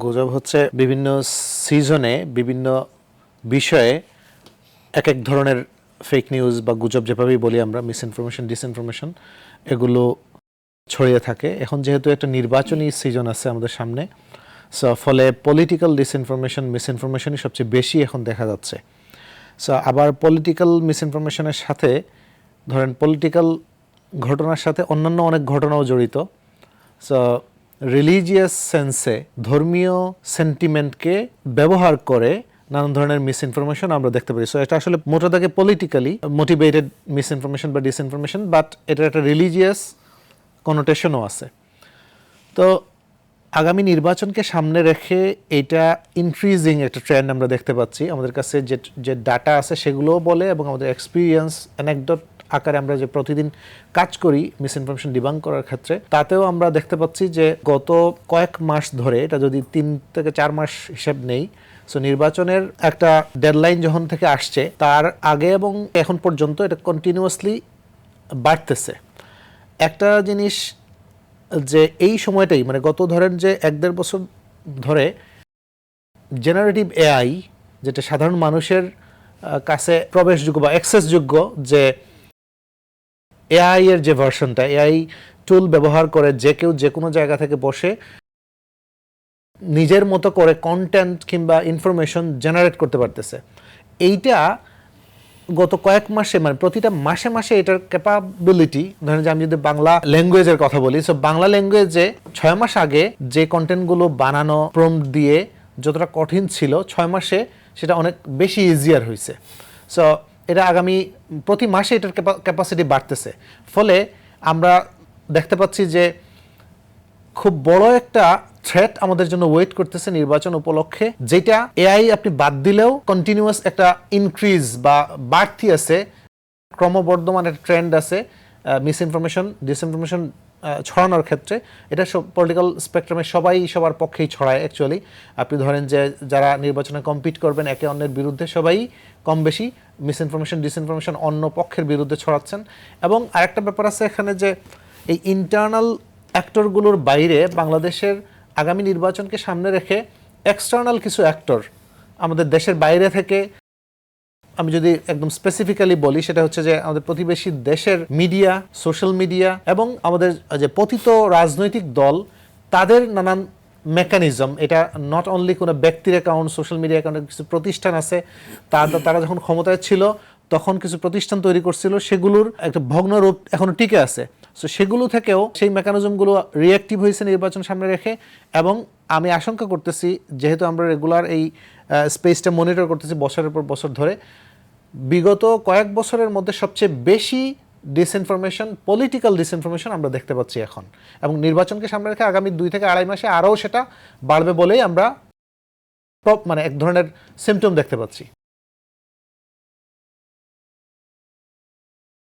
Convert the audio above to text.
গুজব হচ্ছে বিভিন্ন সিজনে বিভিন্ন বিষয়ে এক এক ধরনের ফেক নিউজ বা গুজব যেভাবেই বলি আমরা, মিসইনফরমেশন, ডিসইনফরমেশন, এগুলো ছড়িয়ে থাকে। এখন যেহেতু একটা নির্বাচনী সিজন আছে আমাদের সামনে, সো ফলে পলিটিক্যাল ডিসইনফরমেশন, মিসইনফরমেশনই সবচেয়ে বেশি এখন দেখা যাচ্ছে। সো আবার পলিটিক্যাল মিসইনফরমেশনের সাথে ধরেন পলিটিক্যাল ঘটনার সাথে অন্যান্য অনেক ঘটনাও জড়িত। সো রিলিজিয়াস সেন্সে ধর্মীয় সেন্টিমেন্টকে ব্যবহার করে নানান ধরনের মিসইনফরমেশন আমরা দেখতে পারি। সো এটা আসলে মোটা দাগে পলিটিক্যালি মোটিভেটেড মিসইনফরমেশন বা ডিসইনফরমেশন, বাট এটার একটা রিলিজিয়াস কনোটেশনও আছে। তো আগামী নির্বাচনকে সামনে রেখে এটা ইনক্রিজিং একটা ট্রেন্ড আমরা দেখতে পাচ্ছি। আমাদের কাছে যে ডাটা আছে সেগুলোও বলে, এবং আমাদের এক্সপিরিয়েন্স অ্যানেকডট আকারে আমরা যে প্রতিদিন কাজ করি মিসইনফরমেশন ডিবাঙ্ক করার ক্ষেত্রে, তাতেও আমরা দেখতে পাচ্ছি যে গত কয়েক মাস ধরে, এটা যদি 3 থেকে 4 মাস হিসেব নেই, সো নির্বাচনের একটা ডেডলাইন যখন থেকে আসছে তার আগে এবং এখন পর্যন্ত এটা কন্টিনিউয়াসলি বাড়তেছে। একটা জিনিস যে এই সময়টাই মানে গত ধরেন যে 1-1.5 বছর ধরে জেনারেটিভ এআই, যেটা সাধারণ মানুষের কাছে প্রবেশযোগ্য বা অ্যাক্সেসযোগ্য, যে এআই এর যে ভার্সনটা, এআই টুল ব্যবহার করে যে কেউ যে কোনো জায়গা থেকে বসে নিজের মতো করে কন্টেন্ট কিংবা ইনফরমেশন জেনারেট করতে পারতেছে। এইটা গত কয়েক মাসে মানে প্রতিটা মাসে মাসে এটার ক্যাপাবিলিটি, ধরেন যে আমি যদি বাংলা ল্যাঙ্গুয়েজের কথা বলি, সো বাংলা ল্যাঙ্গুয়েজে 6 মাস আগে যে কন্টেন্টগুলো বানানো প্রম্পট দিয়ে যতটা কঠিন ছিল, 6 মাসে সেটা অনেক বেশি ইজিয়ার হয়েছে। সো এটা আগামী প্রতি মাসে এটার ক্যাপাসিটি বাড়তেছে। ফলে আমরা দেখতে পাচ্ছি যে খুব বড় একটা থ্রেট আমাদের জন্য ওয়েট করতেছে নির্বাচন উপলক্ষে, যেটা এআই আপনি বাদ দিলেও কন্টিনিউয়াস একটা ইনক্রিজ বা বাড়তি আছে, ক্রমবর্ধমান একটা ট্রেন্ড আছে মিসইনফরমেশন, ডিসইনফরমেশন ছড়ানোর ক্ষেত্রে। এটা সব পলিটিক্যাল স্পেকট্রামে সবাই সবার পক্ষেই ছড়ায় অ্যাকচুয়ালি। আপনি ধরেন যে যারা নির্বাচনে কম্পিট করবেন একে অন্যের বিরুদ্ধে, সবাই কম বেশি মিসইনফরমেশন, ডিসইনফরমেশন অন্য পক্ষের বিরুদ্ধে ছড়াচ্ছেন। এবং আরেকটা ব্যাপার আছে এখানে, যে এই ইন্টারনাল অ্যাক্টরগুলোর বাইরে বাংলাদেশের আগামী নির্বাচনকে সামনে রেখে এক্সটার্নাল কিছু অ্যাক্টর আমাদের দেশের বাইরে থেকে, আমি যদি একদম স্পেসিফিক্যালি বলি, সেটা হচ্ছে যে আমাদের প্রতিবেশী দেশের মিডিয়া, সোশ্যাল মিডিয়া এবং আমাদের যে পতিত রাজনৈতিক দল, তাদের নানান মেকানিজম, এটা নট অনলি কোনো ব্যক্তির অ্যাকাউন্ট, সোশ্যাল মিডিয়া অ্যাকাউন্টের কিছু প্রতিষ্ঠান আছে, তারা যখন ক্ষমতায় ছিল তখন কিছু প্রতিষ্ঠান তৈরি করছিল, সেগুলোর একটা ভগ্ন রূপ এখনো টিকে আছে। সো সেগুলো থেকেও সেই মেকানিজমগুলো রিঅ্যাক্টিভ হয়েছে নির্বাচন সামনে রেখে। এবং আমি আশঙ্কা করতেছি, যেহেতু আমরা রেগুলার এই স্পেসটা মনিটর করতেছি বছরের পর বছর ধরে, বিগত কয়েক বছরের মধ্যে সবচেয়ে বেশি ডিসইনফরমেশন, পলিটিক্যাল ডিসইনফরমেশন আমরা দেখতে পাচ্ছি এখন। এবং নির্বাচনকে সামনে রেখে আগামী 2 থেকে 2.5 মাসে আরও সেটা বাড়বে বলেই আমরা মানে এক ধরনের সিমটম দেখতে পাচ্ছি।